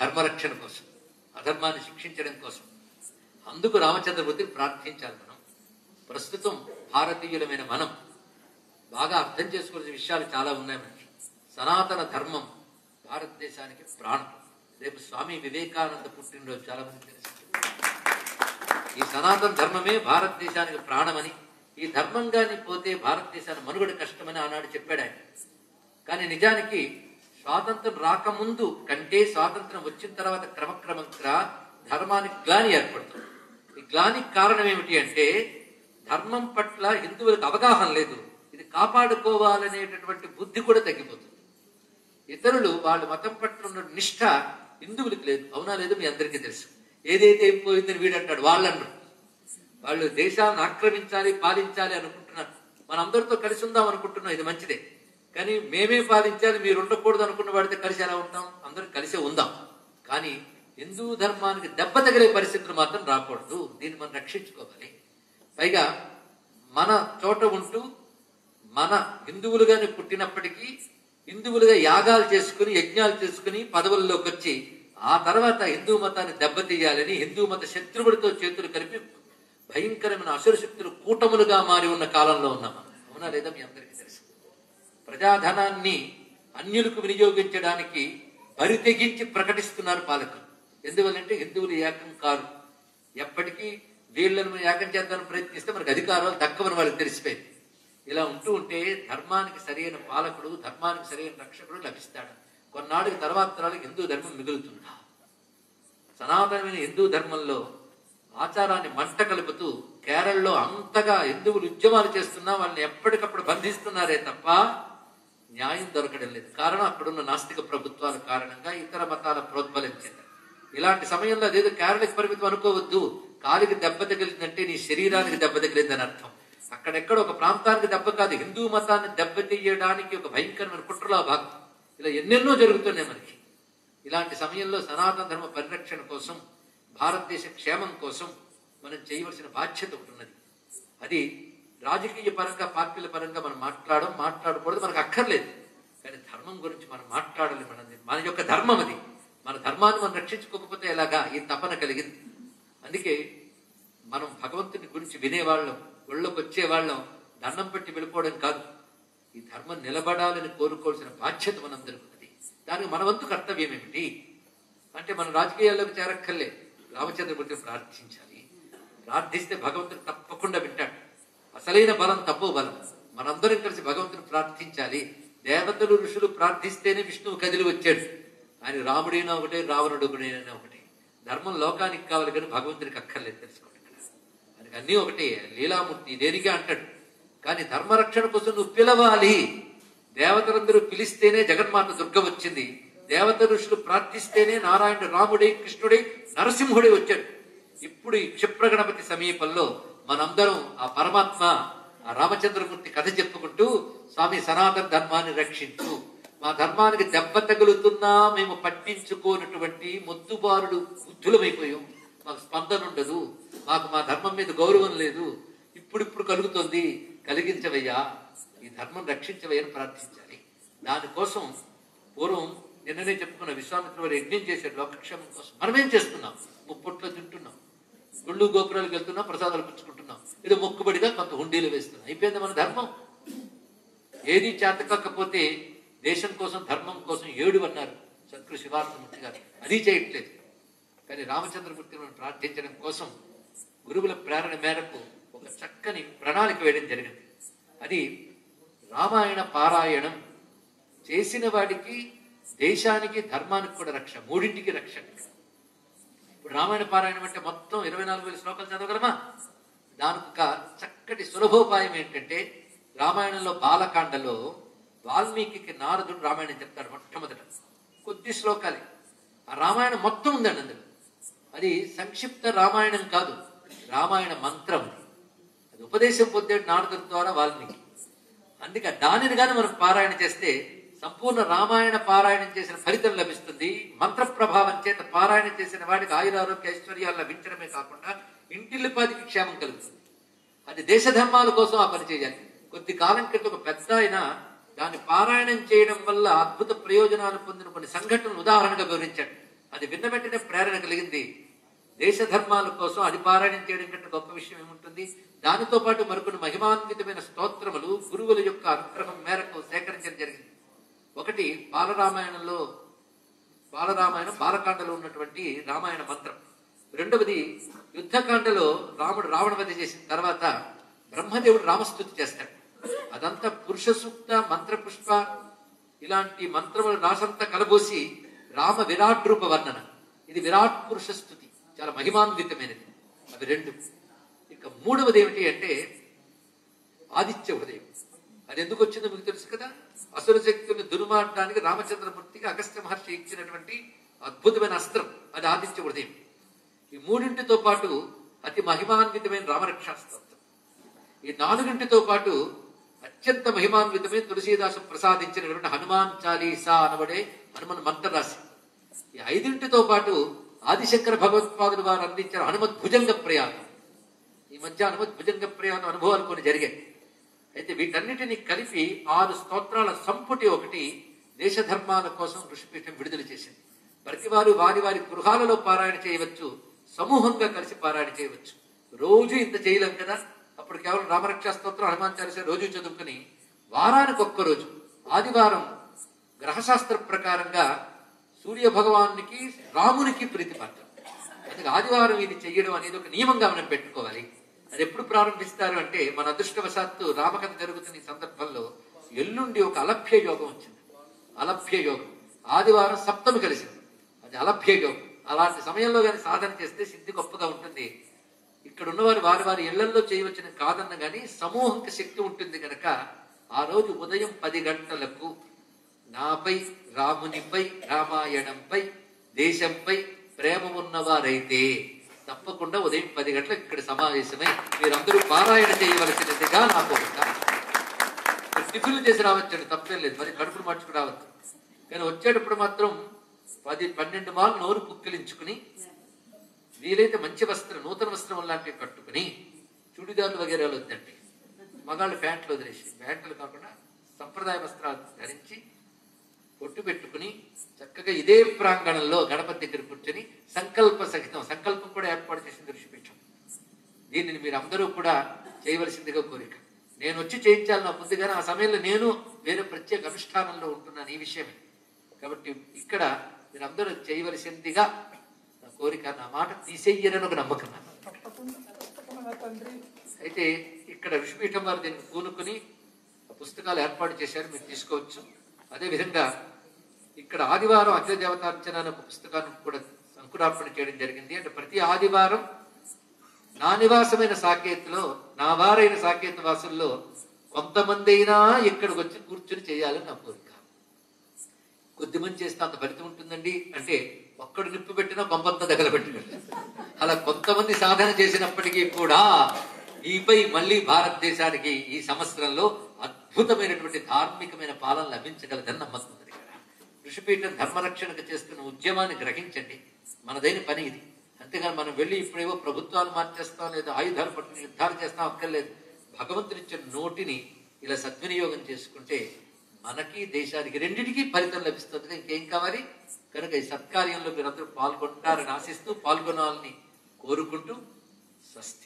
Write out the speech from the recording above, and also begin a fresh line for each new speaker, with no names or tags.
ధర్మరక్షణ కోసం, అధర్మాన్ని శిక్షించడం కోసం. అందుకు రామచంద్రమూర్తిని ప్రార్థించాలి మనం. ప్రస్తుతం భారతీయులమైన మనం బాగా అర్థం చేసుకోవాల్సిన విషయాలు చాలా ఉన్నాయి మనకి. సనాతన ధర్మం భారతదేశానికి ప్రాణం. రేపు స్వామి వివేకానంద పుట్టినరోజు, చాలా మంది తెలుసు. ఈ సనాతన ధర్మమే భారతదేశానికి ప్రాణమని, ఈ ధర్మంగాని పోతే భారతదేశాన్ని మనుగడ కష్టమని ఆనాడు చెప్పాడు ఆయన. కానీ నిజానికి స్వాతంత్రం రాకముందు కంటే స్వాతంత్రం వచ్చిన తర్వాత క్రమక్రమంగా ధర్మానికి గ్లాని ఏర్పడుతుంది. ఈ గ్లానికి కారణం ఏమిటి అంటే ధర్మం పట్ల హిందువులకు అవగాహన లేదు. ఇది కాపాడుకోవాలనేటటువంటి బుద్ధి కూడా తగ్గిపోతుంది. ఇతరులు వాళ్ళ మతం పట్ల ఉన్న నిష్ఠ హిందువులకు లేదు. అవునా లేదు మీ అందరికీ తెలుసు. ఏదైతే ఏం పోయిందని వీడంటాడు, వాళ్ళన్నారు. వాళ్ళు దేశాలను ఆక్రమించాలి, పాలించాలి అనుకుంటున్నారు. మనందరితో కలిసి ఉందాం అనుకుంటున్నాం, ఇది మంచిదే. కానీ మేమే పాలించాలి, మీరు ఉండకూడదు అనుకున్న వాడితే కలిసి ఎలా ఉంటాం? అందరం కలిసే ఉందాం. కానీ హిందూ ధర్మానికి దెబ్బ తగిలే పరిస్థితులు మాత్రం రాకూడదు. దీన్ని మనం రక్షించుకోవాలి. పైగా మన చోట ఉంటూ మన హిందువులుగానే పుట్టినప్పటికీ హిందువులుగా యాగాలు చేసుకుని, యజ్ఞాలు చేసుకుని పదవుల్లోకి వచ్చి ఆ తర్వాత హిందూ మతాన్ని దెబ్బతీయాలని హిందూ మత శత్రువుడితో చేతులు కలిపి భయంకరమైన అసుర శక్తులు కూటములుగా మారి ఉన్న కాలంలో ఉన్నాం మనం. అవునా లేదా మీ అందరికీ తెలుసు. ప్రజాధనాన్ని అన్యులకు వినియోగించడానికి బరి తెగించి ప్రకటిస్తున్నారు పాలకులు. ఎందువల్లంటే హిందువులు ఏకం కారు. ఎప్పటికీ వీళ్ళను ఏకం చేద్దామని ప్రయత్నిస్తే మనకు అధికారాలు దక్కవని వాళ్ళకి తెలిసిపోయింది. ఇలా ఉంటూ ఉంటే ధర్మానికి సరైన పాలకుడు, ధర్మానికి సరైన రక్షకుడు లభిస్తాడు. కొన్నాళ్ళకి తర్వాత తరాలకు హిందూ ధర్మం మిగులుతుందా? సనాతనమైన హిందూ ధర్మంలో ఆచారాన్ని మంట కలుపుతూ కేరళలో అంతగా హిందువులు ఉద్యమాలు చేస్తున్నా వాళ్ళని ఎప్పటికప్పుడు బంధిస్తున్నారే తప్ప న్యాయం దొరకడం లేదు. కారణం అక్కడున్న నాస్తిక ప్రభుత్వాల కారణంగా ఇతర మతాల ప్రోద్బలించింది. ఇలాంటి సమయంలో అదేదో కేరళకి పరిమితం అనుకోవద్దు. కాలికి దెబ్బ తగిలిందంటే నీ శరీరానికి దెబ్బ తగిలిందని అర్థం. అక్కడెక్కడ ఒక ప్రాంతానికి దెబ్బ కాదు, హిందూ మతాన్ని దెబ్బతీయడానికి ఒక భయంకరమైన కుట్రలో భాగం. ఇలా ఎన్నెన్నో జరుగుతున్నాయి మనకి. ఇలాంటి సమయంలో సనాతన ధర్మ పరిరక్షణ కోసం, భారతదేశ క్షేమం కోసం మనం చేయవలసిన బాధ్యత ఒకటి ఉన్నది. అది రాజకీయ పరంగా, పార్టీల పరంగా మనం మాట్లాడకూడదు, మనకు అక్కర్లేదు. కానీ ధర్మం గురించి మనం మాట్లాడాలి. మన యొక్క ధర్మం అది. మన ధర్మాన్ని మనం రక్షించుకోకపోతే ఎలాగా? ఈ తపన కలిగింది. అందుకే మనం భగవంతుని గురించి వినేవాళ్ళం, ఒళ్ళోకి వచ్చేవాళ్ళం దండం పెట్టి వెళ్ళిపోవడం కాదు. ఈ ధర్మం నిలబడాలని కోరుకోవాల్సిన బాధ్యత మనందరికీ ఉన్నది. దానికి మన వంతు కర్తవ్యం ఏమిటి అంటే మనం రాజకీయాల్లోకి చేరక్కర్లే. రామచంద్రమూర్తిని ప్రార్థించాలి. ప్రార్థిస్తే భగవంతుడు తప్పకుండా వింటాడు. అసలైన బలం తపో బలం. మనందరం కలిసి భగవంతుని ప్రార్థించాలి. దేవతలు, ఋషులు ప్రార్థిస్తేనే విష్ణువు కదిలి వచ్చాడు. ఆయన రాముడైనా ఒకటే, రావణుడుగుడైనా ఒకటే. ధర్మం లోకానికి కావాలి కానీ భగవంతునికి అక్కర్లేదు. తెలుసుకోండి, ఆయనకి అన్నీ ఒకటే. లీలామూర్తి దేనిగా అంటాడు. కానీ ధర్మరక్షణ కోసం నువ్వు పిలవాలి. దేవతలందరూ పిలిస్తేనే జగన్మాత దుర్గ వచ్చింది. దేవత ఋషులు ప్రార్థిస్తేనే నారాయణుడు రాముడై, కృష్ణుడై, నరసింహుడై వచ్చాడు. ఇప్పుడు ఈ క్షిప్ర గణపతి సమీపంలో మనందరం ఆ పరమాత్మ, ఆ రామచంద్రమూర్తి కథ చెప్పుకుంటూ స్వామి సనాతన ధర్మాన్ని రక్షించు, మా ధర్మానికి దెబ్బ తగులుతున్నా మేము పట్టించుకోనటువంటి మొద్దుబారుడు బుద్ధులమైపోయాం, మాకు స్పందన ఉండదు, మాకు మా ధర్మం మీద గౌరవం లేదు, ఇప్పుడు కలుగుతుంది, కలిగించవయ్యా, ఈ ధర్మం రక్షించవయ్యని ప్రార్థించాలి. దానికోసం పూర్వం నిన్ననే చెప్పుకున్న విశ్వామిత్ర వారు యజ్ఞం చేశాడు లోకక్షేమం కోసం. మనమేం చేస్తున్నాం? ముప్పొట్లో తింటున్నాం, గుళ్ళు గోపురాలకు వెళ్తున్నాం, ప్రసాదాలు పుచ్చుకుంటున్నాం, ఏదో మొక్కుబడిగా కొంత హుండీలు వేస్తున్నాం. అయిపోయింది మన ధర్మం. ఏది చేతకాకపోతే దేశం కోసం, ధర్మం కోసం 7 అన్నారు సద్గురు శివానందమూర్తి గారు. అది చేయట్లేదు. కానీ రామచంద్రమూర్తిని మనం ప్రార్థించడం కోసం గురువుల ప్రేరణ మేరకు ఒక చక్కని ప్రణాళిక వేయడం జరిగింది. అది రామాయణ పారాయణం చేసిన వాడికి, దేశానికి, ధర్మానికి కూడా రక్ష, మూడింటికి రక్షణ. ఇప్పుడు రామాయణ పారాయణం అంటే మొత్తం 24,000 శ్లోకాలు చదవగలమా? దానికి ఒక చక్కటి సులభోపాయం ఏంటంటే, రామాయణంలో బాలకాండలో వాల్మీకి నారదుడు రామాయణం చెప్తాడు మొట్టమొదట. కొద్ది శ్లోకాలే. ఆ రామాయణం మొత్తం ఉందండి అందులో. అది సంక్షిప్త రామాయణం కాదు, రామాయణ మంత్రం. అది ఉపదేశం పొందాడు నారదుడి ద్వారా వాల్మీకి. అందుకే దానిని కానీ మనం పారాయణ చేస్తే సంపూర్ణ రామాయణ పారాయణం చేసిన ఫలితం లభిస్తుంది. మంత్ర ప్రభావం చేత పారాయణ చేసిన వాడికి ఆయురారోగ్య ఐశ్వర్యాలు లభించడమే కాకుండా ఇంటిల్లిపాదికి క్షేమం కలుగుతుంది. అది దేశ ధర్మాల కోసం ఆ పని చేయాలి. కొద్ది కాలం క్రితం ఒక పెద్ద ఆయన దాన్ని పారాయణం చేయడం వల్ల అద్భుత ప్రయోజనాలు పొందిన కొన్ని సంఘటనలు ఉదాహరణగా వివరించాడు. అది విన్న వెంటనే ప్రేరణ కలిగింది. దేశ ధర్మాల కోసం అది పారాయణం చేయడం కంటే గొప్ప విషయం ఏముంటుంది. దానితో పాటు మరికొన్ని మహిమాన్వితమైన స్తోత్రములు గురువుల యొక్క అనుగ్రహం మేరకు సేకరించడం జరిగింది. ఒకటి బాలరామాయణం బాలకాండలో ఉన్నటువంటి రామాయణ మంత్రం. రెండవది యుద్ధకాండలో రాముడు రావణ వధ చేసిన తర్వాత బ్రహ్మదేవుడు రామస్తుతి చేస్తాడు. అదంతా పురుష సూక్త మంత్రపుష్ప ఇలాంటి మంత్రములు రాసంతా కలబోసి రామ విరాట్ రూప వర్ణన. ఇది విరాట్ పురుష స్థుతి, చాలా మహిమాన్వితమైనది. అవి రెండు. ఇక మూడవది ఏమిటి అంటే ఆదిత్య ఉదయం. అది ఎందుకు వచ్చిందో మీకు తెలుసు కదా. అసుర శక్తులను దుర్మార్గానికి రామచంద్రమూర్తికి అగస్త్య మహర్షి ఇచ్చినటువంటి అద్భుతమైన అస్త్రం అది ఆదిత్య ఉదయం. ఈ మూడింటితో పాటు అతి మహిమాన్వితమైన రామరక్షాస్తోత్రం. ఈ నాలుగింటితో పాటు అత్యంత మహిమాన్వితమైన తులసీదాసు ప్రసాదించినటువంటి హనుమాన్ చాలీసా అనబడే హనుమన్ మంత్రరాశి. ఈ ఐదింటితో పాటు ఆదిశంకర భగవత్పాదులు వారు అందించిన హనుమత్ భుజంగ ప్రయాణం. ఈ మధ్య హనుమత్ భుజంగ ప్రయాణం అనుభవాలు కొన్ని జరిగాయి. అయితే వీటన్నిటిని కలిపి 6 స్తోత్రాల సంపుటి ఒకటి దేశ ధర్మాల కోసం ఋషిపీఠం విడుదల చేసింది. ప్రతి వారు వారి వారి గృహాలలో పారాయణ చేయవచ్చు, సమూహంగా కలిసి పారాయణ చేయవచ్చు. రోజు ఇంత చేయలేం కదా. అప్పుడు కేవలం రామరక్షా స్తోత్రం హనుమాన్ చాలీసా రోజు చదువుకుని వారానికి ఒక్కరోజు ఆదివారం గ్రహశాస్త్ర ప్రకారంగా సూర్య భగవానికి రామునికి ప్రీతిపాత్రం. అందుకే ఆదివారం ఇది చెయ్యడం అనేది ఒక నియమంగా మనం పెట్టుకోవాలి. అది ఎప్పుడు ప్రారంభిస్తారు అంటే మన అదృష్టవశాత్తు రామకథ జరుగుతున్న ఈ సందర్భంలో ఎల్లుండి ఒక అలభ్య యోగం వచ్చింది. అలభ్య యోగం ఆదివారం సప్తమి కలిసింది. అది అలభ్య యోగం. అలాంటి సమయంలో కానీ సాధన చేస్తే సిద్ధి గొప్పగా ఉంటుంది. ఇక్కడ ఉన్నవారు వారి వారి ఇళ్లలో చేయవచ్చిన కాదన్న గాని సమూహంకి శక్తి ఉంటుంది కనుక ఆ రోజు ఉదయం 10 గంటలకు నాపై రామునిపై రామాయణంపై దేశంపై ప్రేమ ఉన్నవారైతే తప్పకుండా ఉదయం 10 గంటలకు ఇక్కడ సమావేశమై మీరందరూ పారాయణ చేయవలసినదిగా నా కోరిక. టిఫిన్లు చేసి రావచ్చండి, తప్పేం లేదు. మరి కడుపులు మార్చుకు రావచ్చు. కానీ వచ్చేటప్పుడు మాత్రం 10-12 మార్లు నోరు పుక్కిలించుకుని వీలైతే మంచి వస్త్రం, నూతన వస్త్రం లాంటివి కట్టుకుని, చుడిదారులు వగేరాలు వద్దండి. మగాళ్ళు ప్యాంట్లు వదిలేసి, ప్యాంట్లు కాకుండా సంప్రదాయ వస్త్రాలు ధరించి పొట్టు పెట్టుకుని చక్కగా ఇదే ప్రాంగణంలో గణపతి దగ్గర కూర్చొని సంకల్ప సహితం, సంకల్పం కూడా ఏర్పాటు చేసింది ఋషిపీఠం. దీనిని మీరు అందరూ కూడా చేయవలసిందిగా కోరిక. నేను వచ్చి చేయించాలి నా ముందుగానే, ఆ సమయంలో నేను వేరే ప్రత్యేక అనుష్ఠానంలో ఉంటున్నాను ఈ విషయమే. కాబట్టి ఇక్కడ మీరందరూ చేయవలసిందిగా నా కోరిక. నా మాట తీసేయరని ఒక నమ్మకం. అయితే ఇక్కడ ఋషిపీఠం వారు దీనికి పూనుకుని పుస్తకాలు ఏర్పాటు చేశారు, మీరు తీసుకోవచ్చు. అదేవిధంగా ఇక్కడ ఆదివారం అఖిల దేవతార్చన అనే ఒక పుస్తకాన్ని కూడా అంకురార్పణ చేయడం జరిగింది. అంటే ప్రతి ఆదివారం నా నివాసమైన సాకేత్లో, నా వారైన సాకేత్ వాసుల్లో కొంతమంది అయినా ఇక్కడికి వచ్చి కూర్చుని చేయాలని నా కోరిక. కొద్దిమంది చేస్తే అంత ఫలితం ఉంటుందండి అంటే ఒక్కడు నిప్పు పెట్టినా బొమ్మంతా దగ్గర పెట్టినట్టు. అలా కొంతమంది సాధన చేసినప్పటికీ కూడా ఈపై మళ్ళీ భారతదేశానికి ఈ సంవత్సరంలో అద్భుతమైనటువంటి ధార్మికమైన పాలన లభించగలదని నమ్మకం ఉంది. ఋషిపీఠం ధర్మరక్షణకు చేస్తున్న ఉద్యమాన్ని గ్రహించండి. మనదైన పని ఇది. అంతేగాని మనం వెళ్ళి ఇప్పుడేవో ప్రభుత్వాలు మార్చేస్తాం, లేదా ఆయుధాలు పట్టుకుని యుద్ధాలు చేస్తాం అక్కర్లేదు. భగవంతునిచ్చిన నోటిని ఇలా సద్వినియోగం చేసుకుంటే మనకి దేశానికి రెండింటికి ఫలితం లభిస్తుంది. ఇంకేం కావాలి? కనుక ఈ సత్కార్యంలో మీరందరూ పాల్గొంటారని ఆశిస్తూ, పాల్గొనాలని కోరుకుంటూ స్వస్తి.